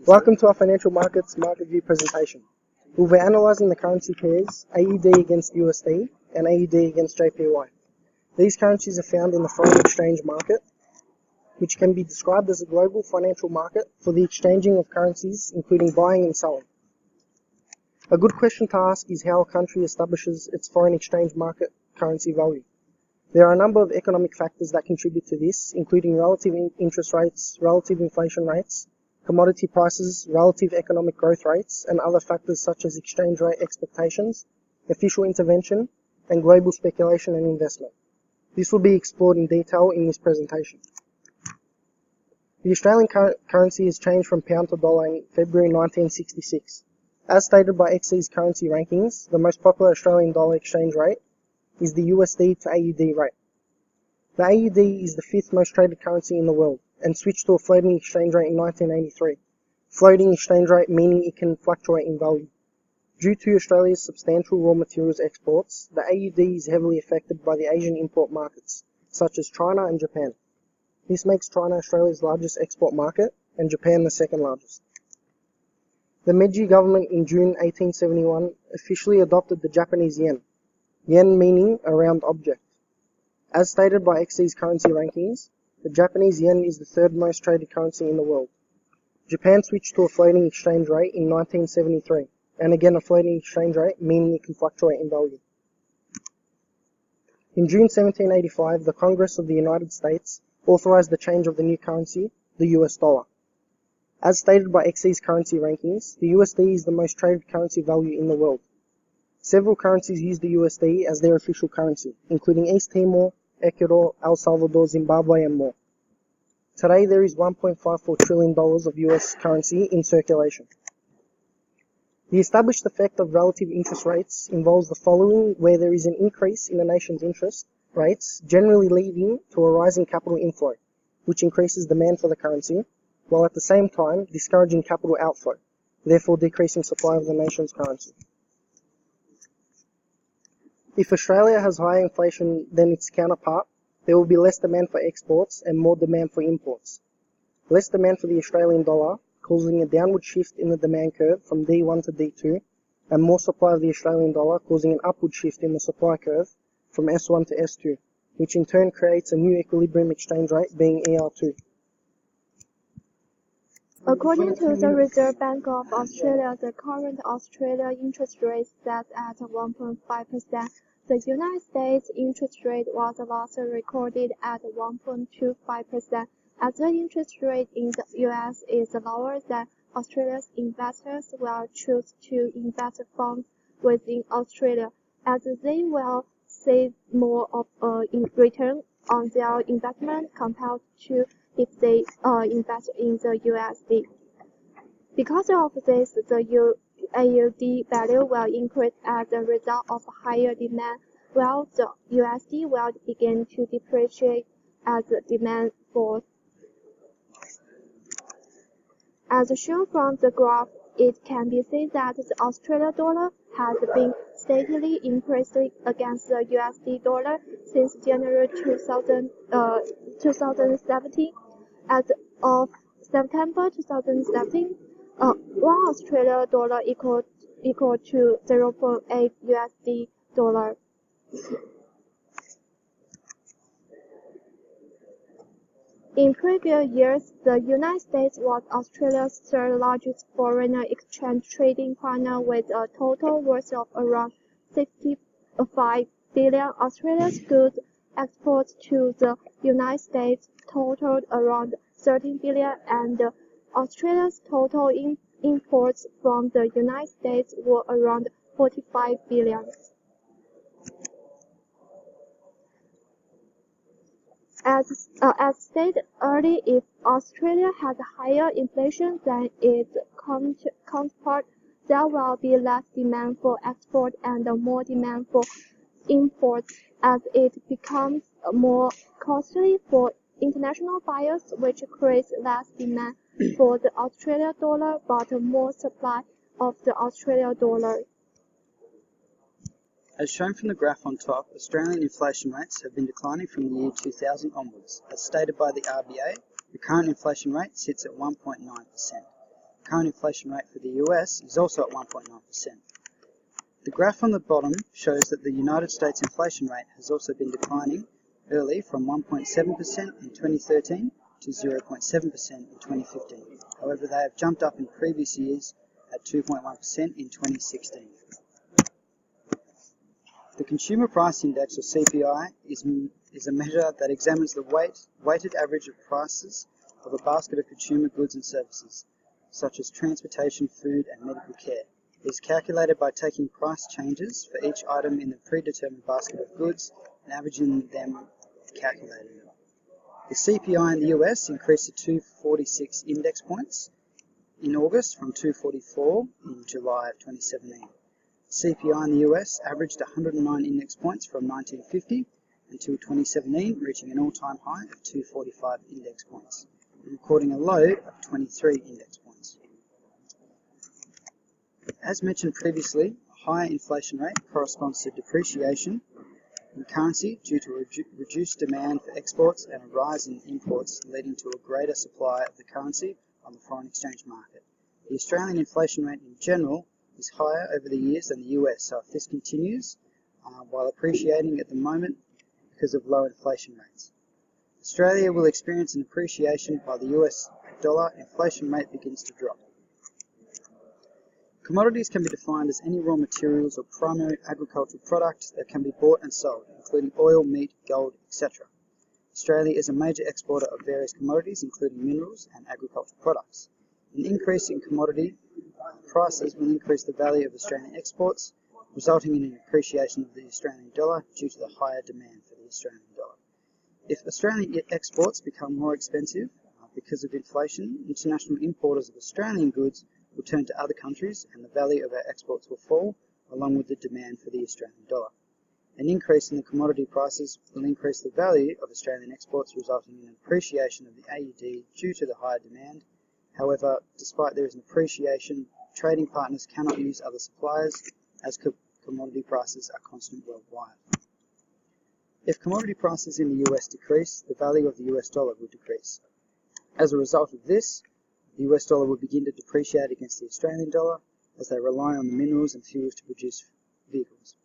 Welcome to our financial markets market view presentation. We'll be analysing the currency pairs AUD against USD and AUD against JPY. These currencies are found in the foreign exchange market, which can be described as a global financial market for the exchanging of currencies, including buying and selling. A good question to ask is how a country establishes its foreign exchange market currency value. There are a number of economic factors that contribute to this, including relative interest rates, relative inflation rates, commodity prices, relative economic growth rates, and other factors such as exchange rate expectations, official intervention, and global speculation and investment. This will be explored in detail in this presentation. The Australian currency has changed from pound to dollar in February 1966. As stated by XC's currency rankings, the most popular Australian dollar exchange rate is the USD to AUD rate. The AUD is the fifth most traded currency in the world and switched to a floating exchange rate in 1983. Floating exchange rate meaning it can fluctuate in value. Due to Australia's substantial raw materials exports, the AUD is heavily affected by the Asian import markets, such as China and Japan. This makes China Australia's largest export market and Japan the second largest. The Meiji government in June 1871 officially adopted the Japanese yen, yen meaning a round object. As stated by XC's currency rankings, the Japanese yen is the third most traded currency in the world. Japan switched to a floating exchange rate in 1973, and again a floating exchange rate meaning it can fluctuate in value. In June 1785, the Congress of the United States authorized the change of the new currency, the US dollar. As stated by XC's currency rankings, the USD is the most traded currency value in the world. Several currencies use the USD as their official currency, including East Timor, Ecuador, El Salvador, Zimbabwe, and more. Today there is $1.54 trillion of US currency in circulation. The established effect of relative interest rates involves the following, where there is an increase in the nation's interest rates, generally leading to a rise in capital inflow, which increases demand for the currency, while at the same time discouraging capital outflow, therefore decreasing supply of the nation's currency. If Australia has higher inflation than its counterpart, there will be less demand for exports and more demand for imports. Less demand for the Australian dollar, causing a downward shift in the demand curve from D1 to D2, and more supply of the Australian dollar, causing an upward shift in the supply curve from S1 to S2, which in turn creates a new equilibrium exchange rate being ER2. According to the Reserve Bank of Australia, the current Australia interest rate stands at 1.5%. The United States interest rate was last recorded at 1.25%. As the interest rate in the US is lower than Australia's, investors will choose to invest funds within Australia, as they will see more of in return on their investment compared to if they invest in the USD. Because of this, the AUD value will increase as a result of higher demand, while the USD will begin to depreciate as the demand falls. As shown from the graph, it can be seen that the Australian dollar has been steadily increasing against the USD dollar since January 2017. As of September 2017, one Australian dollar equal to 0.8 USD dollar. In previous years, the United States was Australia's third largest foreign exchange trading partner with a total worth of around 65 billion. Australia's goods exports to the United States totaled around 13 billion, and Australia's total imports from the United States were around 45 billion. As stated earlier, if Australia has higher inflation than its counterpart, there will be less demand for export and more demand for imports as it becomes more costly for international buyers, which creates less demand for the Australian dollar but more supply of the Australian dollar. As shown from the graph on top, Australian inflation rates have been declining from the year 2000 onwards. As stated by the RBA, the current inflation rate sits at 1.9%. current inflation rate for the US is also at 1.9%. The graph on the bottom shows that the United States inflation rate has also been declining early from 1.7% in 2013 to 0.7% in 2015. However, they have jumped up in previous years at 2.1% in 2016. The Consumer Price Index, or CPI, is a measure that examines the weighted average of prices of a basket of consumer goods and services, such as transportation, food, and medical care. It is calculated by taking price changes for each item in the predetermined basket of goods and averaging them calculated. The CPI in the US increased to 246 index points in August from 244 in July of 2017. CPI in the US averaged 109 index points from 1950 until 2017, reaching an all-time high of 245 index points, and recording a low of 23 index points. As mentioned previously, a higher inflation rate corresponds to depreciation in currency due to reduced demand for exports and a rise in imports, leading to a greater supply of the currency on the foreign exchange market. The Australian inflation rate in general is higher over the years than the US, so if this continues, while appreciating at the moment because of low inflation rates, Australia will experience an appreciation while the US dollar inflation rate begins to drop. Commodities can be defined as any raw materials or primary agricultural products that can be bought and sold, including oil, meat, gold, etc. Australia is a major exporter of various commodities, including minerals and agricultural products. An increase in commodity prices will increase the value of Australian exports, resulting in an appreciation of the Australian dollar due to the higher demand for the Australian dollar. If Australian exports become more expensive because of inflation, international importers of Australian goods will turn to other countries and the value of our exports will fall, along with the demand for the Australian dollar. An increase in the commodity prices will increase the value of Australian exports, resulting in an appreciation of the AUD due to the higher demand. However, despite there is an appreciation, trading partners cannot use other suppliers as commodity prices are constant worldwide. If commodity prices in the US decrease, the value of the US dollar will decrease. As a result of this, the US dollar will begin to depreciate against the Australian dollar as they rely on the minerals and fuels to produce vehicles.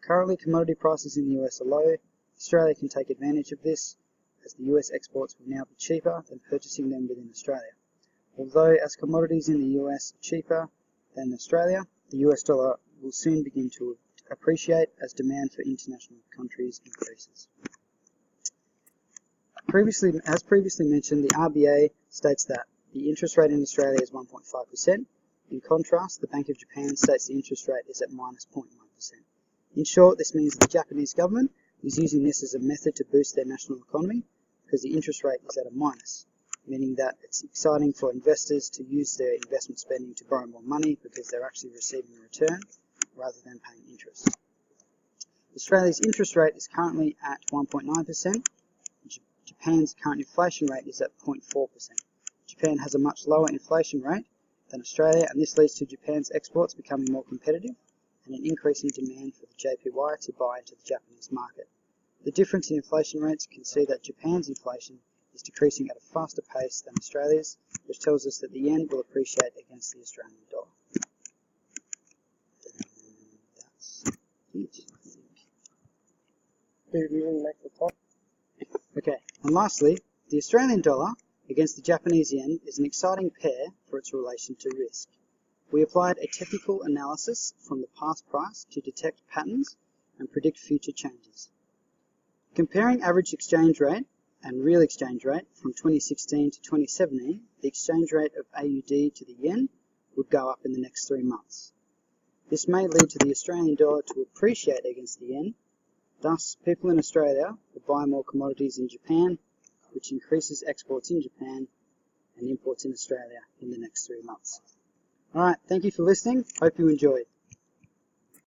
Currently, commodity prices in the US are low. Australia can take advantage of this, as the US exports will now be cheaper than purchasing them within Australia. Although as commodities in the US are cheaper than Australia, the US dollar will soon begin to appreciate as demand for international countries increases. As previously mentioned, the RBA states that the interest rate in Australia is 1.5%. In contrast, the Bank of Japan states the interest rate is at minus 0.1%. In short, this means that the Japanese government is using this as a method to boost their national economy because the interest rate is at a minus, meaning that it's exciting for investors to use their investment spending to borrow more money because they're actually receiving a return rather than paying interest. Australia's interest rate is currently at 1.9%. Japan's current inflation rate is at 0.4%. Japan has a much lower inflation rate than Australia, and this leads to Japan's exports becoming more competitive and an increase in demand for the JPY to buy into the Japanese market. The difference in inflation rates can see that Japan's inflation is decreasing at a faster pace than Australia's, which tells us that the yen will appreciate against the Australian dollar. That's it, I think. We didn't make the top. Okay, and lastly, the Australian dollar against the Japanese yen is an exciting pair for its relation to risk. We applied a technical analysis from the past price to detect patterns and predict future changes. Comparing average exchange rate and real exchange rate from 2016 to 2017, the exchange rate of AUD to the yen would go up in the next 3 months. This may lead to the Australian dollar to appreciate against the yen. Thus, people in Australia will buy more commodities in Japan, which increases exports in Japan and imports in Australia in the next 3 months. Alright, thank you for listening. Hope you enjoyed.